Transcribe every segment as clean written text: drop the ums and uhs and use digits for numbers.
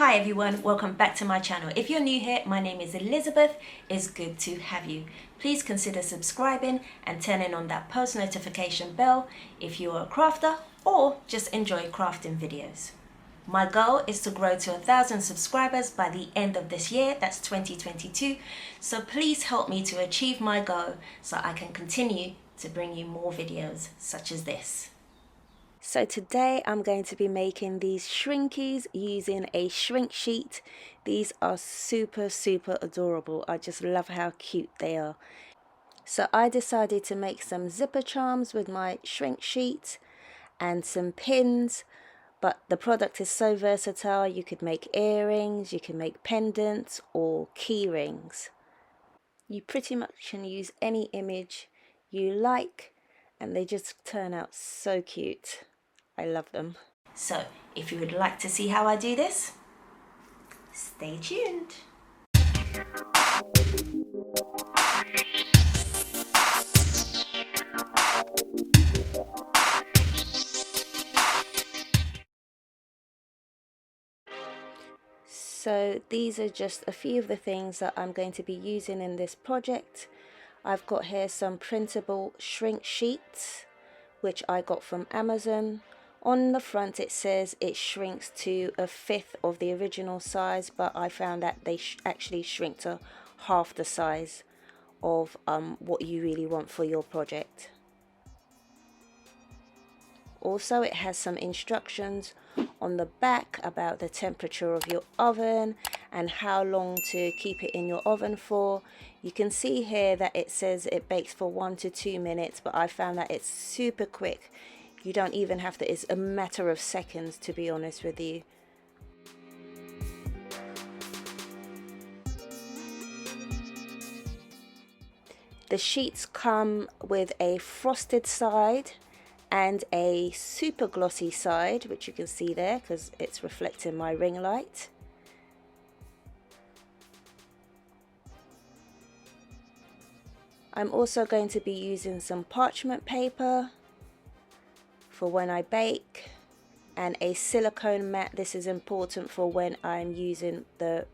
Hi everyone, welcome back to my channel. If you're new here, my name is Elizabeth. It's good to have you. Please consider subscribing and turning on that post notification bell if you are a crafter or just enjoy crafting videos. My goal is to grow to 1,000 subscribers by the end of this year, that's 2022. So please help me to achieve my goal so I can continue to bring you more videos such as this. So today I'm going to be making these shrinkies using a shrink sheet. These are super adorable. I just love how cute they are. So I decided to make some zipper charms with my shrink sheet and some pins, but the product is so versatile. You could make earrings, you can make pendants or key rings. You pretty much can use any image you like and they just turn out so cute. I love them. So if you would like to see how I do this, stay tuned. So these are just a few of the things that I'm going to be using in this project. I've got here some printable shrink sheets, which I got from Amazon. On the front it says it shrinks to 1/5 of the original size, but I found that they actually shrink to half the size of what you really want for your project. Also, it has some instructions on the back about the temperature of your oven and how long to keep it in your oven for. You can see here that it says it bakes for 1 to 2 minutes, but I found that it's super quick. You don't even have to, it's a matter of seconds, to be honest with you. The sheets come with a frosted side and a super glossy side, which you can see there because it's reflecting my ring light. I'm also going to be using some parchment paper for when I bake and a silicone mat. This is important for when I'm using the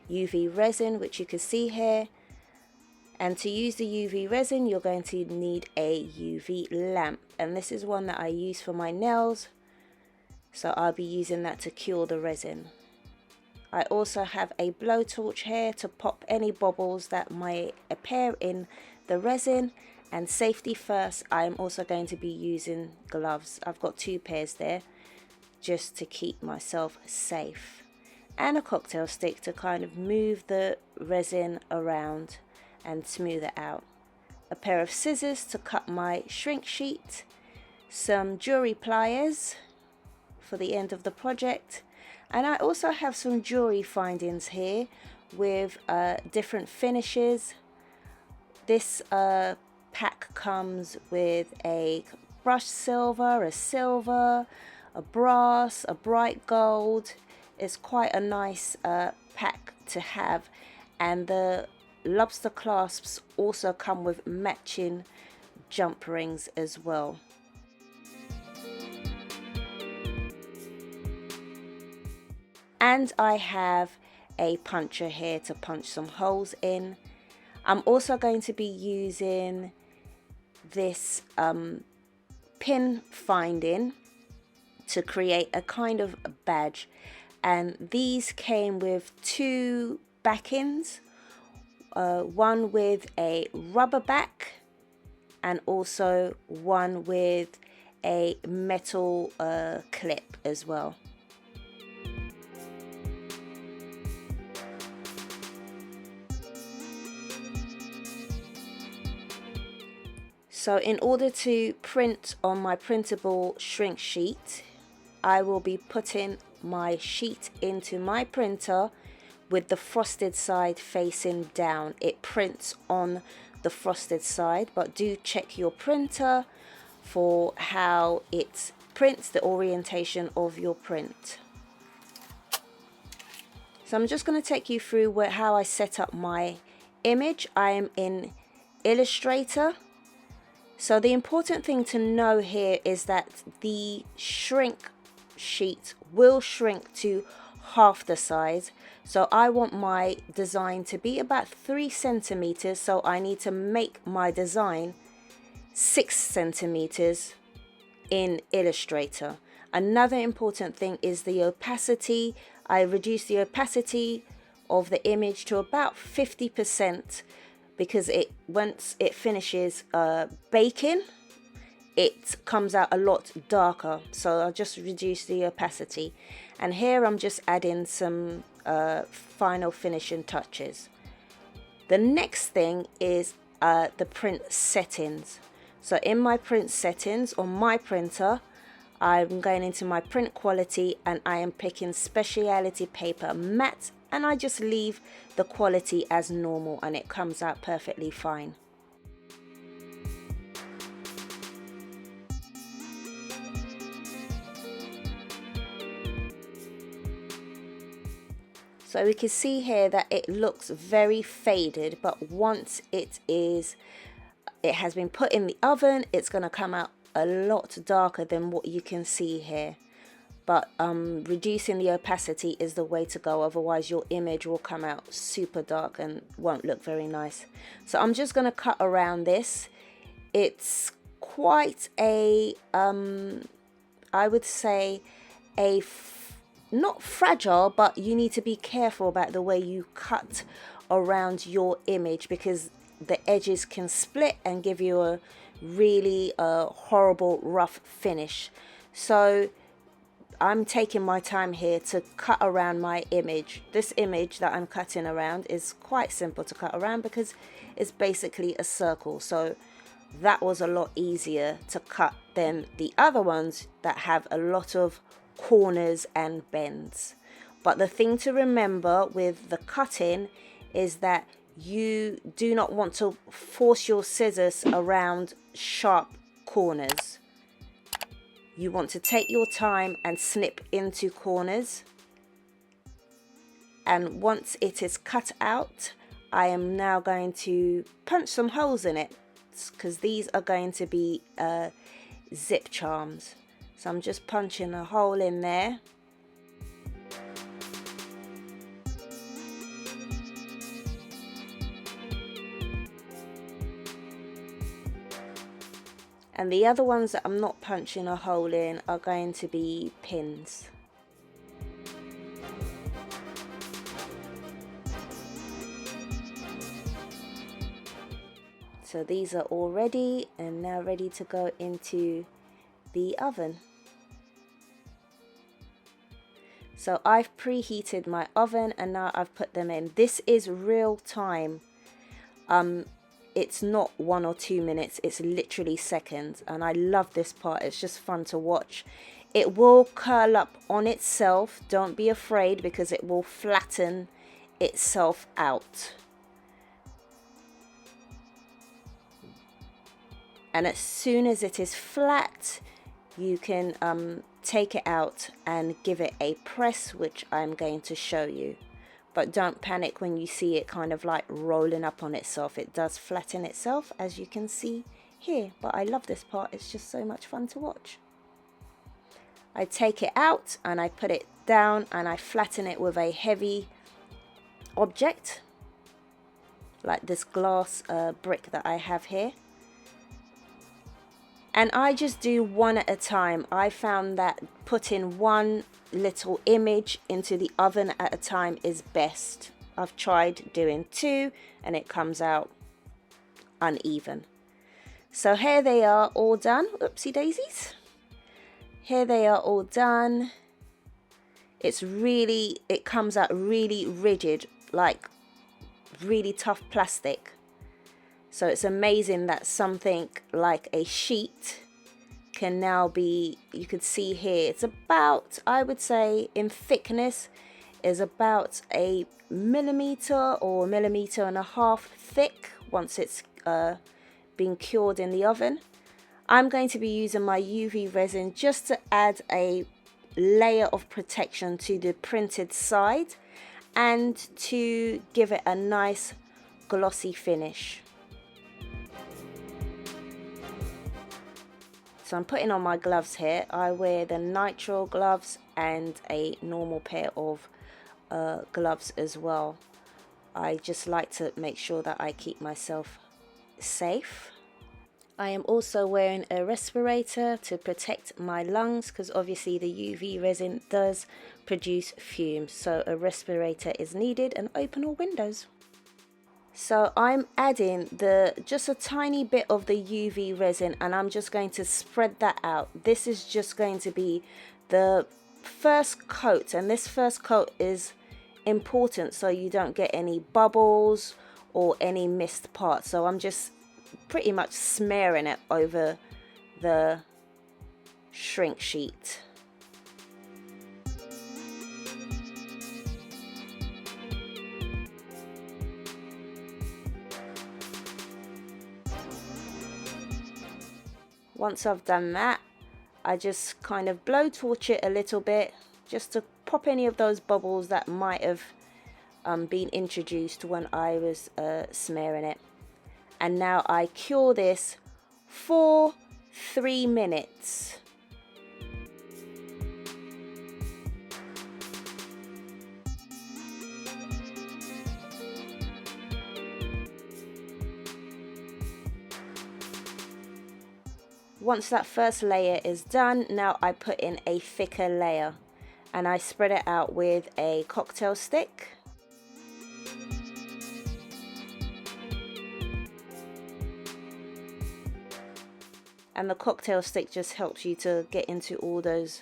UV resin, which you can see here. And to use the UV resin, you're going to need a UV lamp. And this is one that I use for my nails. So I'll be using that to cure the resin. I also have a blowtorch here to pop any bubbles that might appear in the resin. And safety first, I'm also going to be using gloves. I've got 2 pairs there just to keep myself safe. And a cocktail stick to kind of move the resin around and smooth it out. A pair of scissors to cut my shrink sheet, some jewelry pliers for the end of the project, and I also have some jewelry findings here with different finishes. This pack comes with a brushed silver, a silver, a brass, a bright gold. It's quite a nice pack to have, and the lobster clasps also come with matching jump rings as well. And I have a puncher here to punch some holes in. I'm also going to be using this pin finding to create a kind of badge, and these came with 2 backings. One with a rubber back and also one with a metal clip as well. So in order to print on my printable shrink sheet, I will be putting my sheet into my printer with the frosted side facing down. It prints on the frosted side, but do check your printer for how it prints, the orientation of your print. So I'm just going to take you through how I set up my image. I am in Illustrator. So the important thing to know here is that the shrink sheet will shrink to half the size. So I want my design to be about 3 centimeters, so I need to make my design 6 centimeters in Illustrator. Another important thing is the opacity. I reduced the opacity of the image to about 50% because once it finishes baking, it comes out a lot darker. So I'll just reduce the opacity. And here I'm just adding some final finishing touches. The next thing is the print settings. So in my print settings on my printer, I'm going into my print quality and I am picking specialty paper matte, and I just leave the quality as normal and it comes out perfectly fine. So we can see here that it looks very faded, but once it has been put in the oven, it's going to come out a lot darker than what you can see here. But reducing the opacity is the way to go, otherwise your image will come out super dark and won't look very nice. So I'm just going to cut around this. It's quite a I would say not fragile, but you need to be careful about the way you cut around your image, because the edges can split and give you a really horrible rough finish. So I'm taking my time here to cut around my image. This image that I'm cutting around is quite simple to cut around because it's basically a circle. So that was a lot easier to cut than the other ones that have a lot of corners and bends. But the thing to remember with the cutting is that you do not want to force your scissors around sharp corners. You want to take your time and snip into corners. And once it is cut out, I am now going to punch some holes in it, because these are going to be zip charms. So I'm just punching a hole in there. And the other ones that I'm not punching a hole in are going to be pins. So these are all ready and now ready to go into the oven. So I've preheated my oven and now I've put them in. This is real time. It's not 1 or 2 minutes, it's literally seconds, and I love this part. It's just fun to watch. It will curl up on itself, don't be afraid, because it will flatten itself out. And as soon as it is flat, you can take it out and give it a press, which I'm going to show you. But don't panic when you see it kind of like rolling up on itself. It does flatten itself, as you can see here. But I love this part. It's just so much fun to watch. I take it out and I put it down and I flatten it with a heavy object, like this glass brick that I have here. And I just do one at a time. I found that putting one little image into the oven at a time is best. I've tried doing 2 and it comes out uneven. So here they are all done. Oopsie daisies. Here they are all done. It comes out really rigid, like really tough plastic. So it's amazing that something like a sheet can now be, you could see here, it's about, I would say in thickness, is about a millimeter or 1.5 millimeters thick once it's been cured in the oven. I'm going to be using my UV resin just to add a layer of protection to the printed side and to give it a nice glossy finish. So I'm putting on my gloves here. I wear the nitrile gloves and a normal pair of gloves as well. I just like to make sure that I keep myself safe. I am also wearing a respirator to protect my lungs, because obviously the UV resin does produce fumes, so a respirator is needed, and open all windows. So I'm adding just a tiny bit of the UV resin, and I'm just going to spread that out. This is just going to be the first coat, and this first coat is important so you don't get any bubbles or any missed parts. So I'm just pretty much smearing it over the shrink sheet. Once I've done that, I just kind of blowtorch it a little bit just to pop any of those bubbles that might have been introduced when I was smearing it. And now I cure this for 3 minutes. Once that first layer is done, now I put in a thicker layer, and I spread it out with a cocktail stick. And the cocktail stick just helps you to get into all those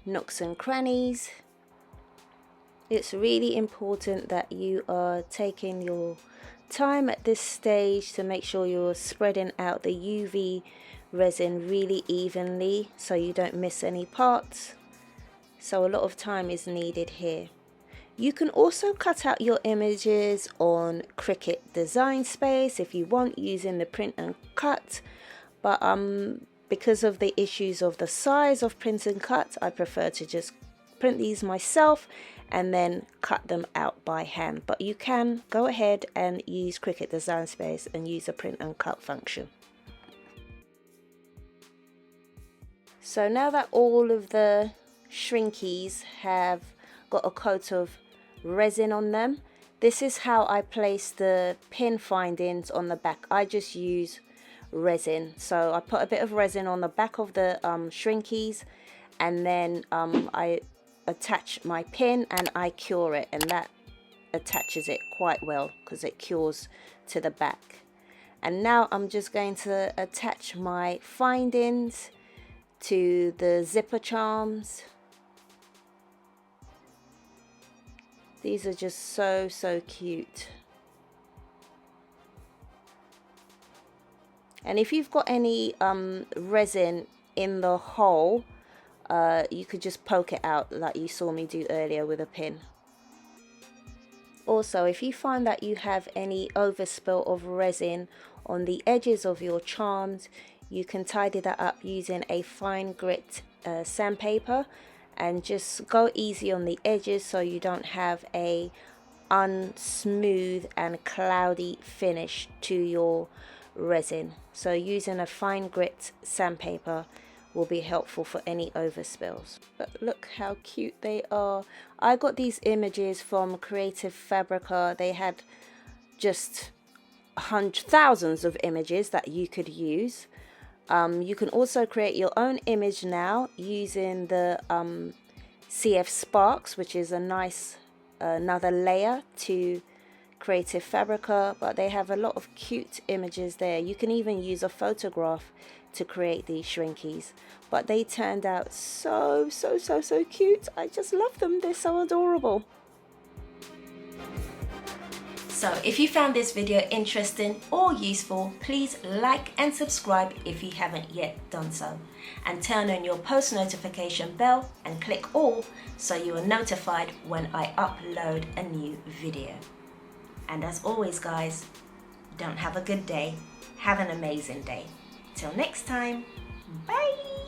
nooks and crannies. It's really important that you are taking your time at this stage to make sure you're spreading out the UV resin really evenly so you don't miss any parts. So a lot of time is needed here. You can also cut out your images on Cricut Design Space if you want, using the print and cut. But because of the issues of the size of print and cut, I prefer to just print these myself and then cut them out by hand. But you can go ahead and use Cricut Design Space and use the print and cut function. So now that all of the shrinkies have got a coat of resin on them, this is how I place the pin findings on the back. I just use resin. So I put a bit of resin on the back of the shrinkies, and then I attach my pin and I cure it, and that attaches it quite well because it cures to the back. And now I'm just going to attach my findings to the zipper charms. These are just so cute. And if you've got any resin in the hole, you could just poke it out like you saw me do earlier with a pin. Also, if you find that you have any overspill of resin on the edges of your charms, you can tidy that up using a fine grit sandpaper, and just go easy on the edges so you don't have a unsmooth and cloudy finish to your resin. So using a fine grit sandpaper will be helpful for any overspills. But look how cute they are. I got these images from Creative Fabrica. They had just thousands of images that you could use. You can also create your own image now using the CF Sparks, which is a nice another layer to Creative Fabrica, but they have a lot of cute images there. You can even use a photograph to create these shrinkies, but they turned out so cute. I just love them. They're so adorable. So if you found this video interesting or useful, please like and subscribe if you haven't yet done so, and turn on your post notification bell and click all so you are notified when I upload a new video. And as always guys, don't have a good day, have an amazing day. Till next time, bye!